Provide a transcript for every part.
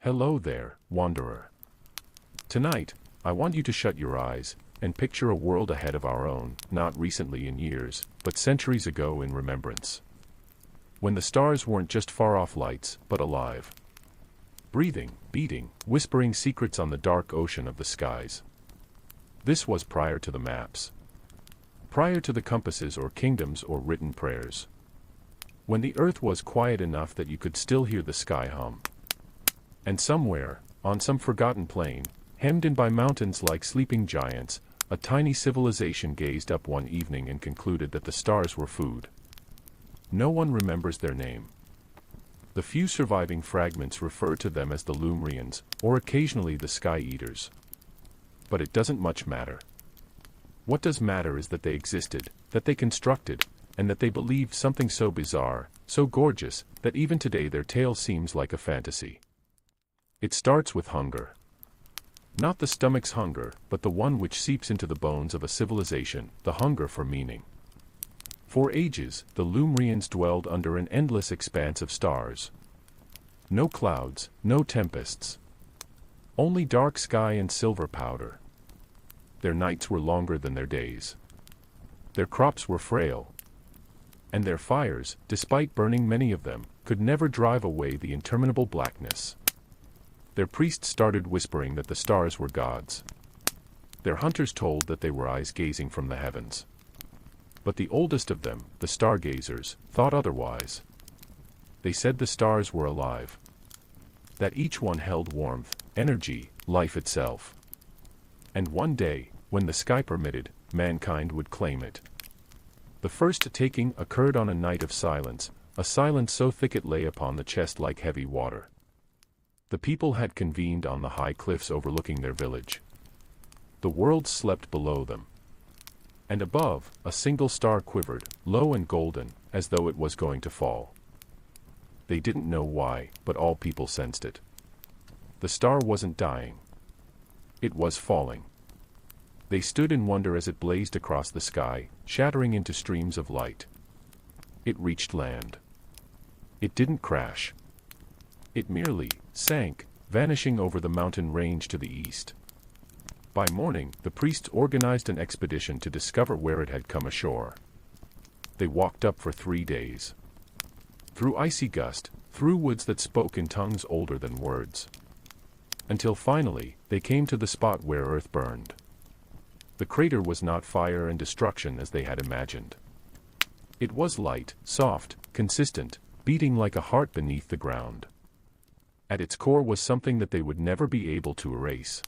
Hello there, wanderer. Tonight, I want you to shut your eyes and picture a world ahead of our own, not recently in years, but centuries ago in remembrance. When the stars weren't just far-off lights, but alive. Breathing, beating, whispering secrets on the dark ocean of the skies. This was prior to the maps. Prior to the compasses or kingdoms or written prayers. When the earth was quiet enough that you could still hear the sky hum. And somewhere, on some forgotten plain, hemmed in by mountains like sleeping giants, a tiny civilization gazed up one evening and concluded that the stars were food. No one remembers their name. The few surviving fragments refer to them as the Lumrians, or occasionally the Sky Eaters. But it doesn't much matter. What does matter is that they existed, that they constructed, and that they believed something so bizarre, so gorgeous, that even today their tale seems like a fantasy. It starts with hunger. Not the stomach's hunger, but the one which seeps into the bones of a civilization, the hunger for meaning. For ages, the Lumrians dwelled under an endless expanse of stars. No clouds, no tempests. Only dark sky and silver powder. Their nights were longer than their days. Their crops were frail. And their fires, despite burning many of them, could never drive away the interminable blackness. Their priests started whispering that the stars were gods. Their hunters told that they were eyes gazing from the heavens. But the oldest of them, the stargazers, thought otherwise. They said the stars were alive. That each one held warmth, energy, life itself. And one day, when the sky permitted, mankind would claim it. The first taking occurred on a night of silence, a silence so thick it lay upon the chest like heavy water. The people had convened on the high cliffs overlooking their village. The world slept below them. And above, a single star quivered, low and golden, as though it was going to fall. They didn't know why, but all people sensed it. The star wasn't dying. It was falling. They stood in wonder as it blazed across the sky, shattering into streams of light. It reached land. It didn't crash. It merely sank, vanishing over the mountain range to the east. By morning, the priests organized an expedition to discover where it had come ashore. They walked up for 3 days. Through icy gust, through woods that spoke in tongues older than words. Until finally, they came to the spot where earth burned. The crater was not fire and destruction as they had imagined. It was light, soft, consistent, beating like a heart beneath the ground. At its core was something that they would never be able to erase.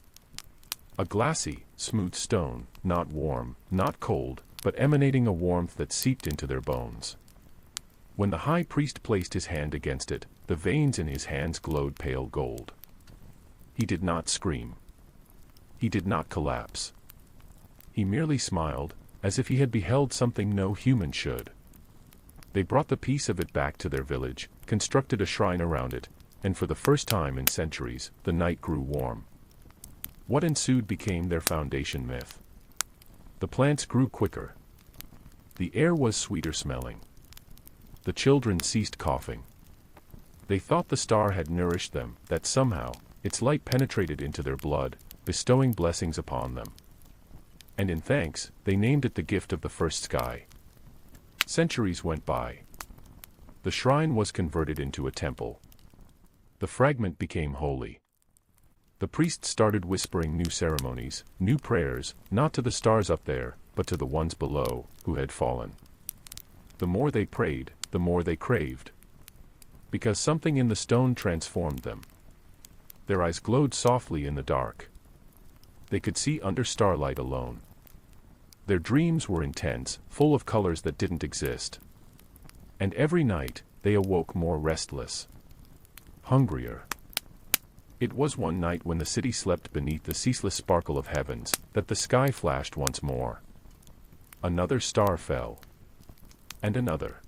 A glassy, smooth stone, not warm, not cold, but emanating a warmth that seeped into their bones. When the high priest placed his hand against it, the veins in his hands glowed pale gold. He did not scream. He did not collapse. He merely smiled, as if he had beheld something no human should. They brought the piece of it back to their village, constructed a shrine around it, and for the first time in centuries, the night grew warm. What ensued became their foundation myth. The plants grew quicker. The air was sweeter smelling. The children ceased coughing. They thought the star had nourished them, that somehow, its light penetrated into their blood, bestowing blessings upon them. And in thanks, they named it the gift of the first sky. Centuries went by. The shrine was converted into a temple. The fragment became holy. The priests started whispering new ceremonies, new prayers, not to the stars up there, but to the ones below, who had fallen. The more they prayed, the more they craved. Because something in the stone transformed them. Their eyes glowed softly in the dark. They could see under starlight alone. Their dreams were intense, full of colors that didn't exist. And every night, they awoke more restless. Hungrier. It was one night when the city slept beneath the ceaseless sparkle of heavens, that the sky flashed once more. Another star fell. And another.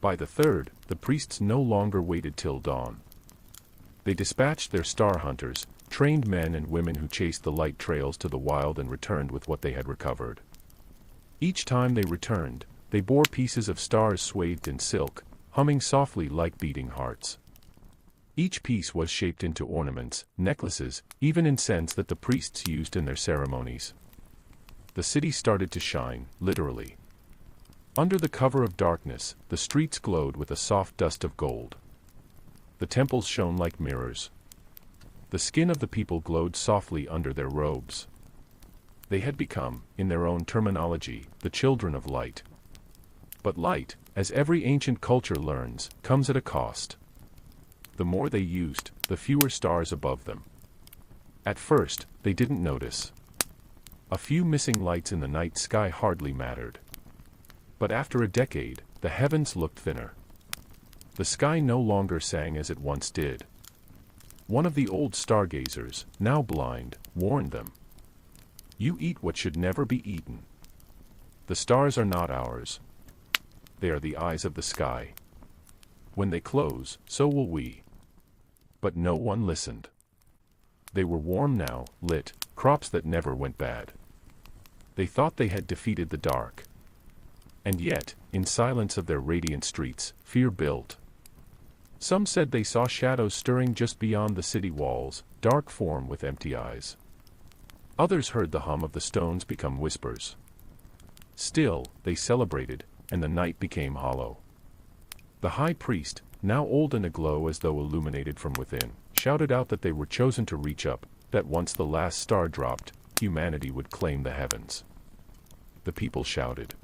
By the third, the priests no longer waited till dawn. They dispatched their star hunters, trained men and women who chased the light trails to the wild and returned with what they had recovered. Each time they returned, they bore pieces of stars swathed in silk, humming softly like beating hearts. Each piece was shaped into ornaments, necklaces, even incense that the priests used in their ceremonies. The city started to shine, literally. Under the cover of darkness, the streets glowed with a soft dust of gold. The temples shone like mirrors. The skin of the people glowed softly under their robes. They had become, in their own terminology, the children of light. But light, as every ancient culture learns, comes at a cost. The more they used, the fewer stars above them. At first, they didn't notice. A few missing lights in the night sky hardly mattered. But after a decade, the heavens looked thinner. The sky no longer sang as it once did. One of the old stargazers, now blind, warned them. You eat what should never be eaten. The stars are not ours. They are the eyes of the sky. When they close, so will we. But no one listened. They were warm now, lit, crops that never went bad. They thought they had defeated the dark. And yet, in silence of their radiant streets, fear built. Some said they saw shadows stirring just beyond the city walls, dark form with empty eyes. Others heard the hum of the stones become whispers. Still, they celebrated, and the night became hollow. The high priest, now old and aglow as though illuminated from within, shouted out that they were chosen to reach up, that once the last star dropped, humanity would claim the heavens. The people shouted.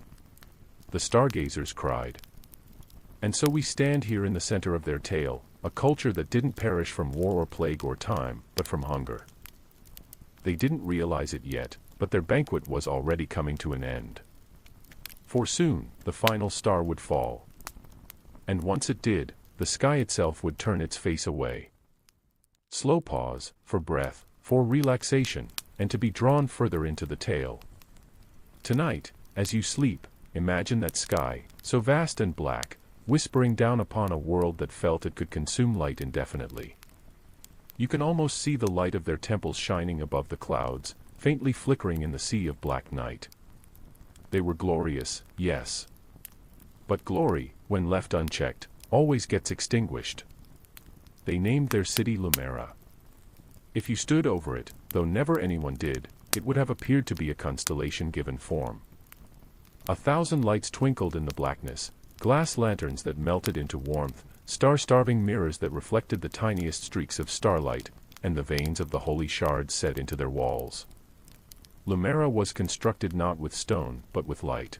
The stargazers cried. And so we stand here in the center of their tale, a culture that didn't perish from war or plague or time, but from hunger. They didn't realize it yet, but their banquet was already coming to an end. For soon, the final star would fall. And once it did, the sky itself would turn its face away. Slow pause, for breath, for relaxation, and to be drawn further into the tale. Tonight, as you sleep, imagine that sky, so vast and black, whispering down upon a world that felt it could consume light indefinitely. You can almost see the light of their temples shining above the clouds, faintly flickering in the sea of black night. They were glorious, yes. But glory, when left unchecked, always gets extinguished. They named their city Lumera. If you stood over it, though never anyone did, it would have appeared to be a constellation given form. 1,000 lights twinkled in the blackness, glass lanterns that melted into warmth, star-starving mirrors that reflected the tiniest streaks of starlight, and the veins of the holy shards set into their walls. Lumera was constructed not with stone, but with light.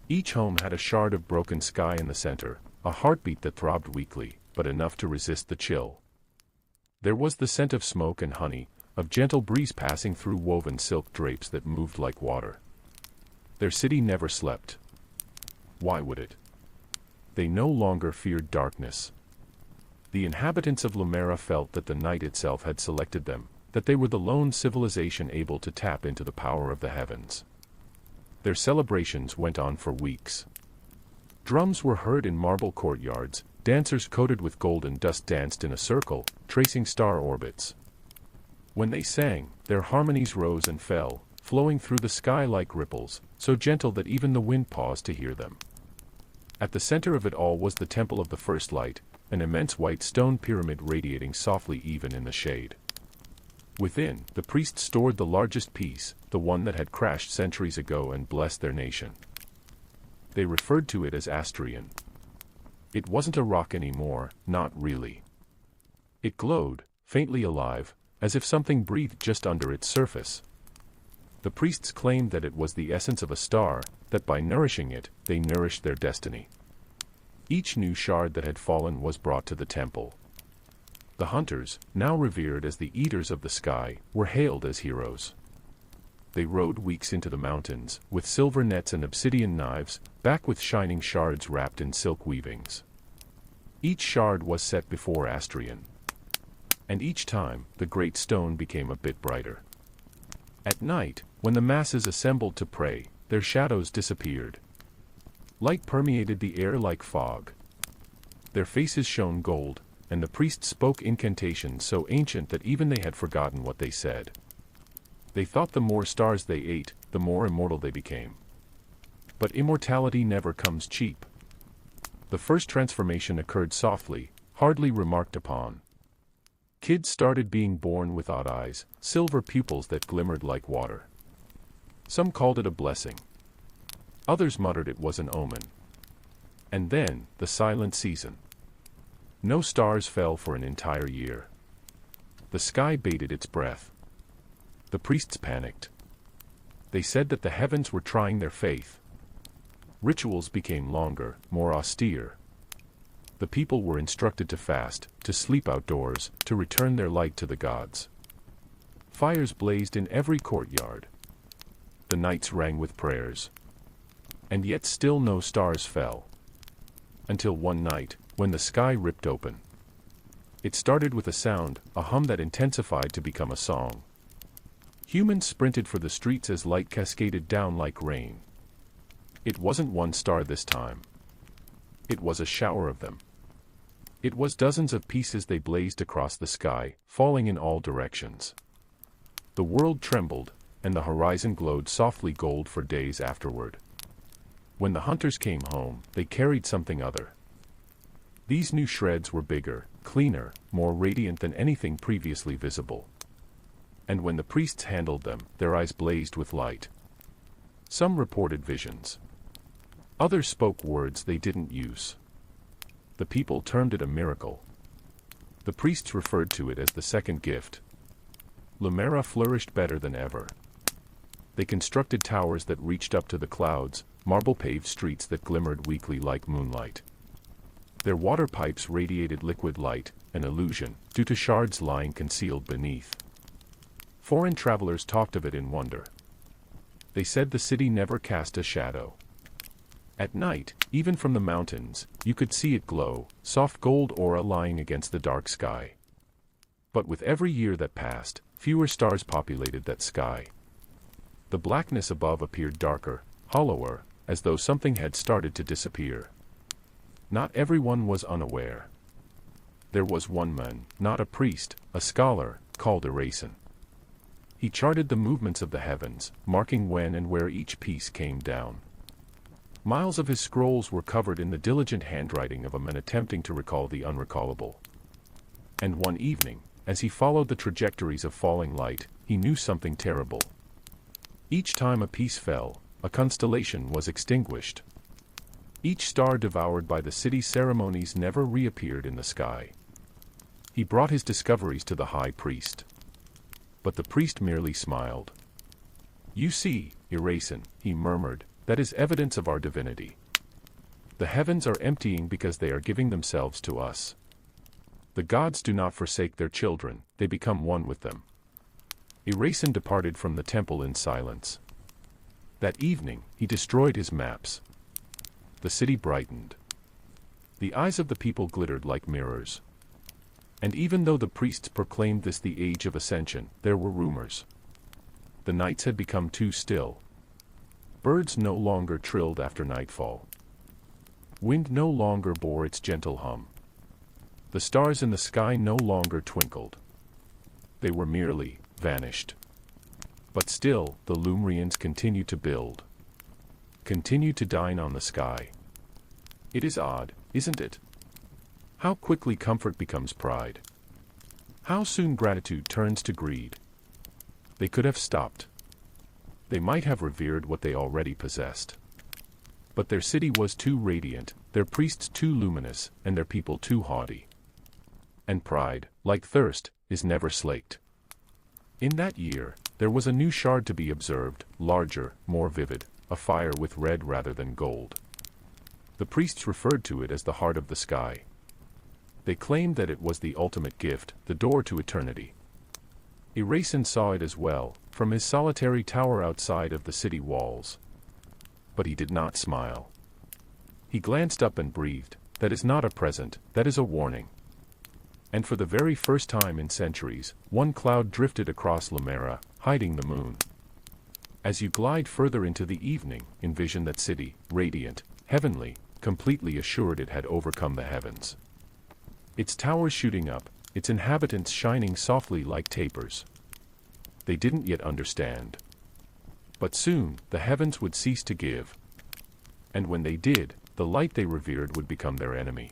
Each home had a shard of broken sky in the center, a heartbeat that throbbed weakly, but enough to resist the chill. There was the scent of smoke and honey, of gentle breeze passing through woven silk drapes that moved like water. Their city never slept. Why would it? They no longer feared darkness. The inhabitants of Lumera felt that the night itself had selected them, that they were the lone civilization able to tap into the power of the heavens. Their celebrations went on for weeks. Drums were heard in marble courtyards, dancers coated with golden dust danced in a circle, tracing star orbits. When they sang, their harmonies rose and fell, flowing through the sky like ripples, so gentle that even the wind paused to hear them. At the center of it all was the temple of the first light, an immense white stone pyramid radiating softly even in the shade. Within, the priests stored the largest piece, the one that had crashed centuries ago and blessed their nation. They referred to it as Astrian. It wasn't a rock anymore, not really. It glowed, faintly alive, as if something breathed just under its surface. The priests claimed that it was the essence of a star, that by nourishing it, they nourished their destiny. Each new shard that had fallen was brought to the temple. The hunters, now revered as the eaters of the sky, were hailed as heroes. They rode weeks into the mountains, with silver nets and obsidian knives, back with shining shards wrapped in silk weavings. Each shard was set before Astrian. And each time, the great stone became a bit brighter. At night, when the masses assembled to pray, their shadows disappeared. Light permeated the air like fog. Their faces shone gold, and the priests spoke incantations so ancient that even they had forgotten what they said. They thought the more stars they ate, the more immortal they became. But immortality never comes cheap. The first transformation occurred softly, hardly remarked upon. Kids started being born with odd eyes, silver pupils that glimmered like water. Some called it a blessing. Others muttered it was an omen. And then, the silent season. No stars fell for an entire year. The sky bated its breath. The priests panicked. They said that the heavens were trying their faith. Rituals became longer, more austere. The people were instructed to fast, to sleep outdoors, to return their light to the gods. Fires blazed in every courtyard. The nights rang with prayers. And yet still no stars fell. Until one night, when the sky ripped open. It started with a sound, a hum that intensified to become a song. Humans sprinted for the streets as light cascaded down like rain. It wasn't one star this time. It was a shower of them. It was dozens of pieces. They blazed across the sky, falling in all directions. The world trembled, and the horizon glowed softly gold for days afterward. When the hunters came home, they carried something other. These new shreds were bigger, cleaner, more radiant than anything previously visible. And when the priests handled them, their eyes blazed with light. Some reported visions. Others spoke words they didn't use. The people termed it a miracle. The priests referred to it as the second gift. Limera flourished better than ever. They constructed towers that reached up to the clouds, marble-paved streets that glimmered weakly like moonlight. Their water pipes radiated liquid light, an illusion, due to shards lying concealed beneath. Foreign travelers talked of it in wonder. They said the city never cast a shadow. At night, even from the mountains, you could see it glow, soft gold aura lying against the dark sky. But with every year that passed, fewer stars populated that sky. The blackness above appeared darker, hollower, as though something had started to disappear. Not everyone was unaware. There was one man, not a priest, a scholar, called Narration. He charted the movements of the heavens, marking when and where each piece came down. Miles of his scrolls were covered in the diligent handwriting of a man attempting to recall the unrecallable. And one evening, as he followed the trajectories of falling light, he knew something terrible. Each time a piece fell, a constellation was extinguished. Each star devoured by the city's ceremonies never reappeared in the sky. He brought his discoveries to the high priest. But the priest merely smiled. "You see, Narration," he murmured, "that is evidence of our divinity. The heavens are emptying because they are giving themselves to us. The gods do not forsake their children, they become one with them." Narration departed from the temple in silence. That evening, he destroyed his maps. The city brightened. The eyes of the people glittered like mirrors. And even though the priests proclaimed this the age of ascension, there were rumors. The nights had become too still. Birds no longer trilled after nightfall. Wind no longer bore its gentle hum. The stars in the sky no longer twinkled. They were merely vanished. But still, the Lumrians continued to build. Continued to dine on the sky. It is odd, isn't it? How quickly comfort becomes pride. How soon gratitude turns to greed. They could have stopped. They might have revered what they already possessed. But their city was too radiant, their priests too luminous, and their people too haughty. And pride, like thirst, is never slaked. In that year, there was a new shard to be observed, larger, more vivid, a fire with red rather than gold. The priests referred to it as the heart of the sky. They claimed that it was the ultimate gift, the door to eternity. Narration saw it as well, from his solitary tower outside of the city walls. But he did not smile. He glanced up and breathed, "That is not a present, that is a warning." And for the very first time in centuries, one cloud drifted across Limera, hiding the moon. As you glide further into the evening, envision that city, radiant, heavenly, completely assured it had overcome the heavens. Its towers shooting up, its inhabitants shining softly like tapers. They didn't yet understand. But soon, the heavens would cease to give. And when they did, the light they revered would become their enemy.